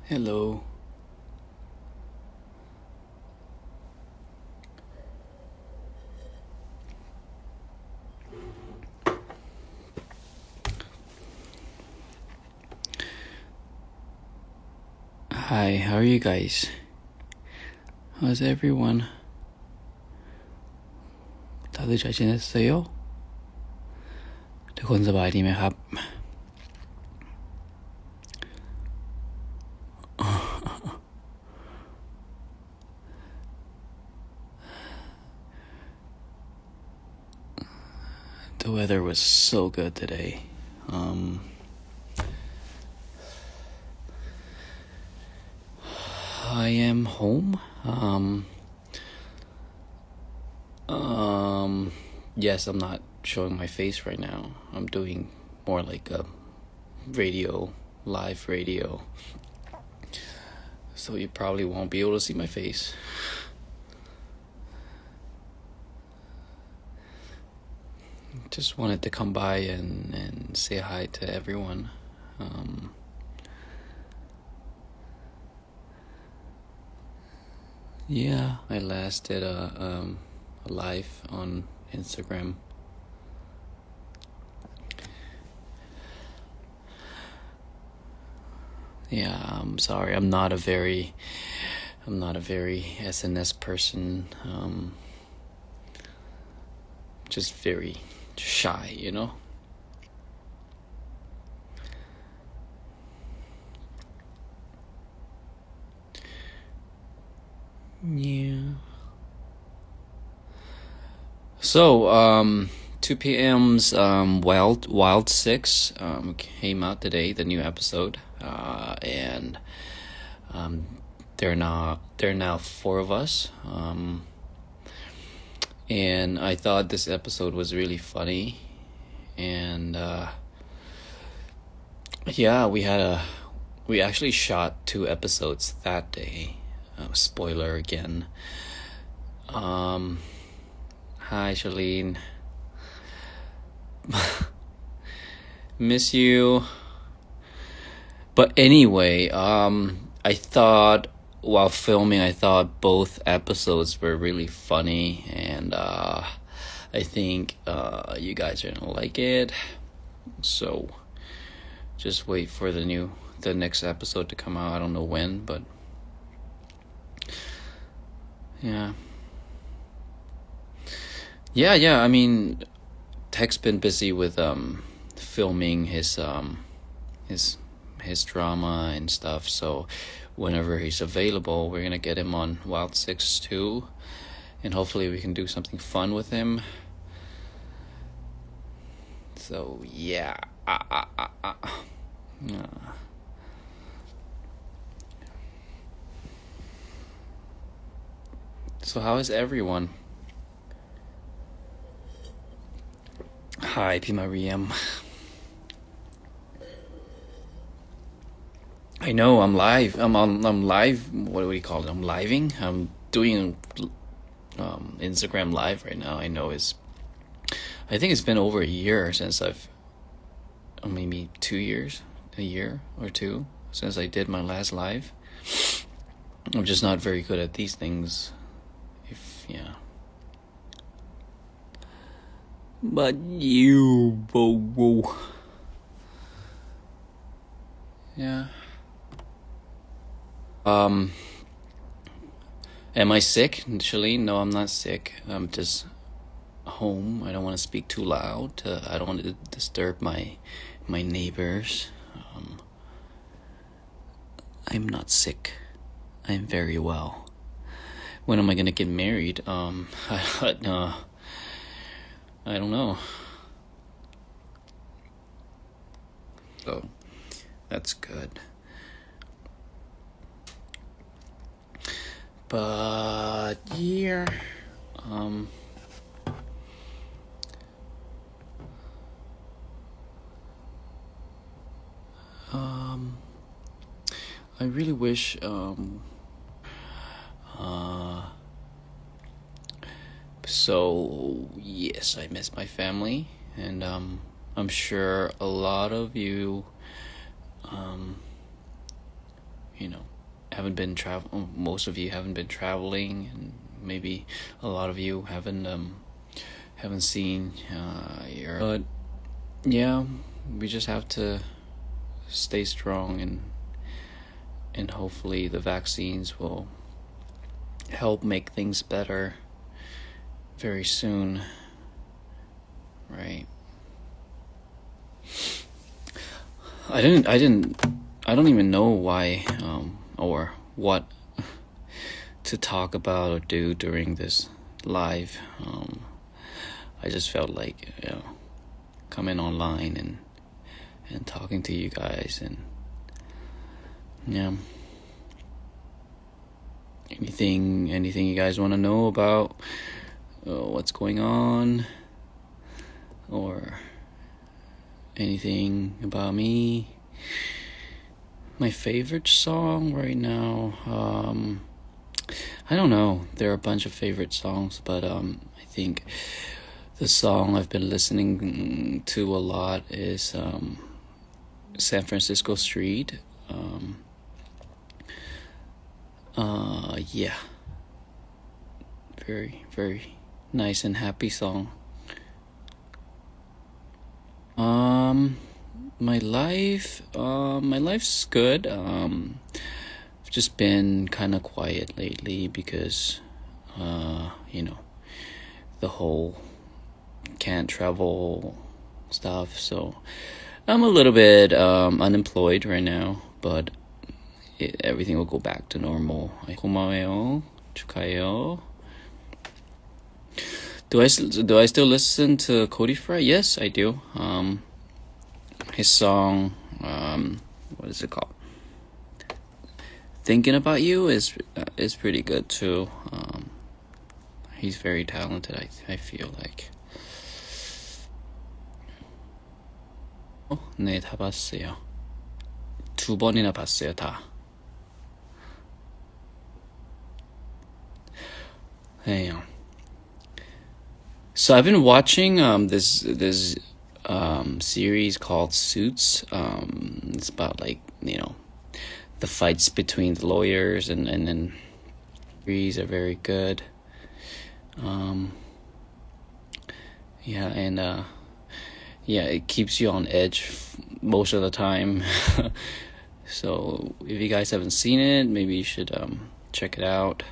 Hello. Hi, how are you guys? How's everyone? 다들 잘 지냈어요? ทุกคนสบายดีไหมครับ The weather was so good today. I am home. Yes, I'm not showing my face right now. I'm doing more like a live radio. So you probably won't be able to see my face. Just wanted to come by and say hi to everyone. Yeah, I last did a live on Instagram. Yeah, I'm sorry. I'm not a very SNS person. Just very shy, you know? Yeah. So, 2 p.m.'s Wild 6 came out today, the new episode. And there are now 4 of us. And I thought this episode was really funny. And yeah, we actually shot 2 episodes that day. Spoiler again. Hi, Charlene. Miss you. But anyway, I thought while filming, I thought both episodes were really funny, and I think you guys are gonna like it. So just wait for the next episode to come out. I don't know when, but yeah. I mean, Tech's been busy with filming his drama and stuff, so whenever he's available, we're gonna get him on Wild 6 too, and hopefully we can do something fun with him. So yeah. So how is everyone? Hi, P. Mariam. I know I'm live. I'm live. What do we call it? I'm living. I'm doing Instagram live right now. I think it's been over a year since maybe 2 years, a year or two since I did my last live. I'm just not very good at these things. Yeah. But you, boo. Yeah. Am I sick, Shalene? No, I'm not sick. I'm just home. I don't want to speak too loud. I don't want to disturb my neighbors. I'm not sick. I'm very well. When am I gonna get married? I don't know. So that's good. But yeah, I really wish so yes, I miss my family, and I'm sure a lot of you haven't been travel. Most of you haven't been traveling, and maybe a lot of you haven't seen your. But yeah, we just have to stay strong, and hopefully the vaccines will help make things better very soon, right? I don't even know why or what to talk about or do during this live. I just felt like coming online and talking to you guys, and yeah. Anything you guys want to know about what's going on, or anything about me? My favorite song right now, I don't know. There are a bunch of favorite songs, but I think the song I've been listening to a lot is San Francisco Street. Yeah, very, very nice and happy song. My life's good. I've just been kind of quiet lately because, the whole can't travel stuff. So I'm a little bit unemployed right now, but everything will go back to normal. 고마워요. 축하해요. Do I still listen to Cody Fry? Yes, I do. His song, what is it called? Thinking About You is pretty good too. He's very talented. I feel like. 네, 다 봤어요. 2번이나 봤어요, 다. Hey. So I've been watching this series called Suits. It's about the fights between the lawyers, and series are very good. It keeps you on edge most of the time. So if you guys haven't seen it, maybe you should check it out.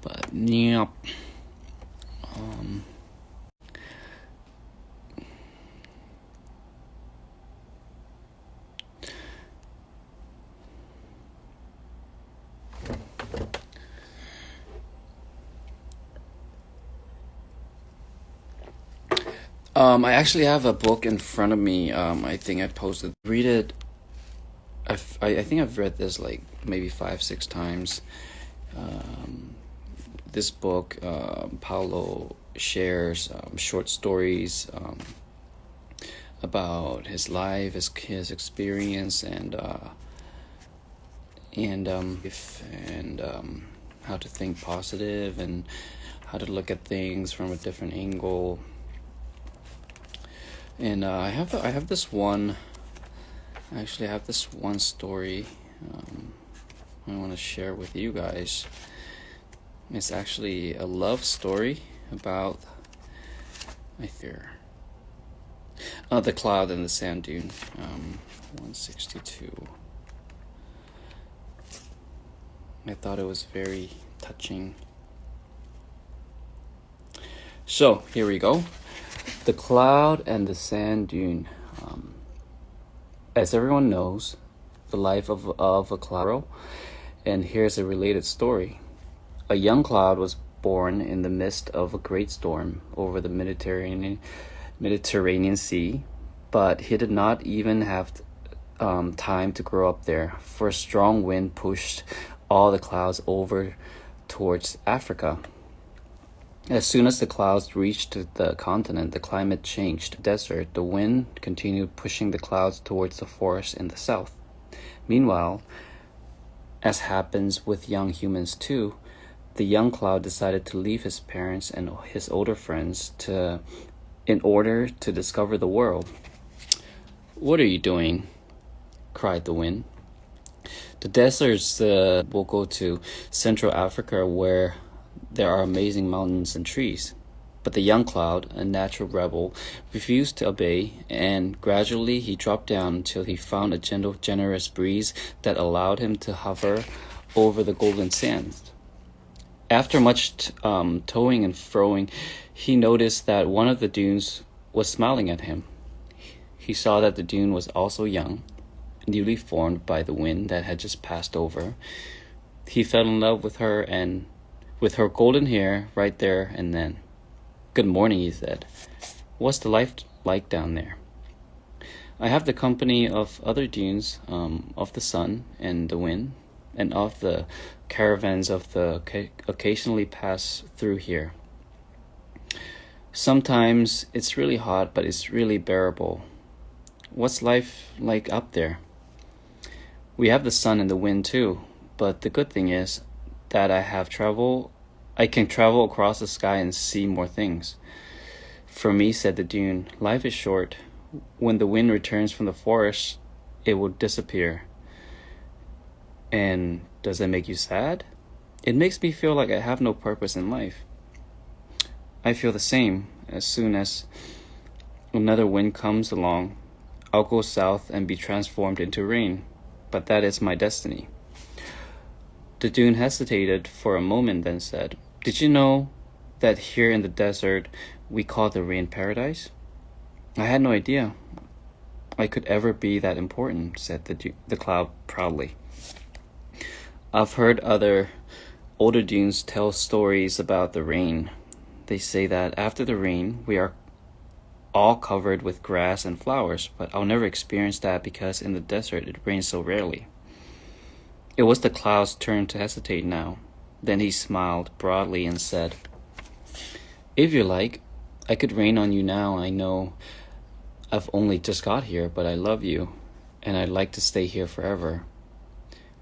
But yeah. I actually have a book in front of me. I think I posted. Read it. I think I've read this like maybe 5-6 times. This book, Paulo shares short stories about his life, his experience, and how to think positive, and how to look at things from a different angle. And I have this one. Actually, I have this one story I want to share with you guys. It's actually a love story about the cloud and the sand dune. 162. I thought it was very touching. So here we go. The cloud and the sand dune. As everyone knows, the life of a cloud. And here's a related story. A young cloud was born in the midst of a great storm over the Mediterranean Sea, but he did not even have time to grow up there, for a strong wind pushed all the clouds over towards Africa. As soon as the clouds reached the continent, the climate changed. Desert, the wind continued pushing the clouds towards the forest in the south. Meanwhile, as happens with young humans too, the young cloud decided to leave his parents and his older friends in order to discover the world. "What are you doing?" cried the wind. The deserts will go to Central Africa where there are amazing mountains and trees. But the young cloud, a natural rebel, refused to obey, and gradually he dropped down until he found a gentle, generous breeze that allowed him to hover over the golden sands. After much towing and froing, he noticed that one of the dunes was smiling at him. He saw that the dune was also young, newly formed by the wind that had just passed over. He fell in love with her and with her golden hair right there and then. "Good morning," he said. "What's the life like down there?" "I have the company of other dunes, of the sun and the wind, and of the caravans of the occasionally pass through here. Sometimes it's really hot, but it's really bearable. What's life like up there?" "We have the sun and the wind too, but the good thing is that I can travel across the sky and see more things." "For me," said the dune, "life is short. When the wind returns from the forest, it will disappear." "And does that make you sad?" "It makes me feel like I have no purpose in life." "I feel the same. As soon as another wind comes along, I'll go south and be transformed into rain. But that is my destiny." The dune hesitated for a moment, then said, "Did you know that here in the desert we call the rain paradise?" "I had no idea I could ever be that important," said the cloud proudly. "I've heard other older dunes tell stories about the rain. They say that after the rain we are all covered with grass and flowers, but I'll never experience that because in the desert it rains so rarely." It was the cloud's turn to hesitate now. Then he smiled broadly and said, "If you like, I could rain on you now. I know I've only just got here, but I love you, and I'd like to stay here forever."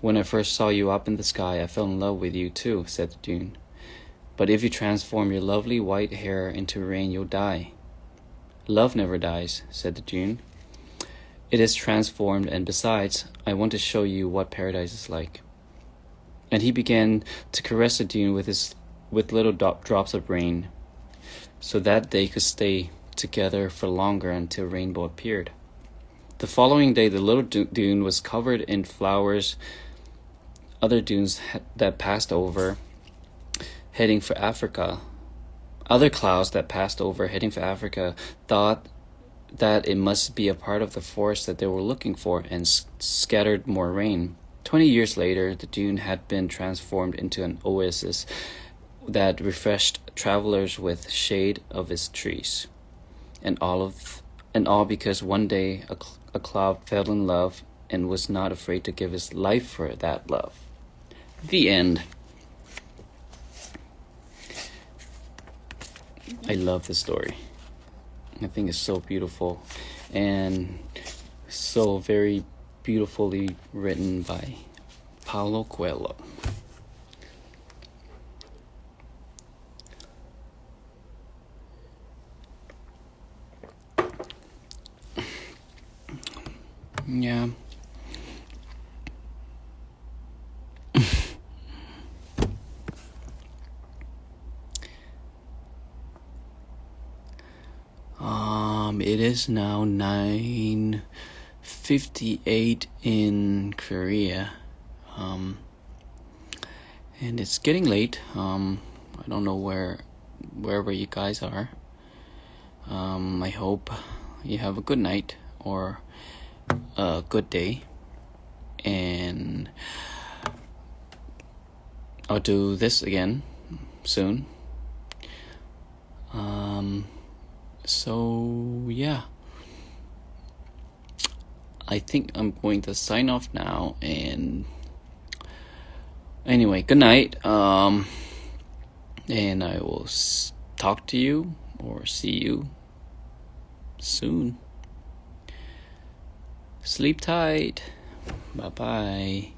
"When I first saw you up in the sky, I fell in love with you too," said the dune. "But if you transform your lovely white hair into rain, you'll die." "Love never dies," said the dune. "It is transformed, and besides, I want to show you what paradise is like." And he began to caress the dune with little drops of rain, so that they could stay together for longer until rainbow appeared. The following day, the little dune was covered in flowers. Other dunes that passed over, heading for Africa. Other clouds that passed over, heading for Africa, thought that it must be a part of the forest that they were looking for and scattered more rain. 20 years later, the dune had been transformed into an oasis that refreshed travelers with shade of its trees. And all because one day a cloud fell in love and was not afraid to give his life for that love. The end. I love this story. I think it's so beautiful and so very beautifully written by Paulo Coelho. Yeah. It is now 9:58 in Korea. And it's getting late. I don't know wherever you guys are. I hope you have a good night or a good day. And I'll do this again soon. So yeah, I think I'm going to sign off now. And anyway, good night. And I will talk to you or see you soon. Sleep tight. Bye bye.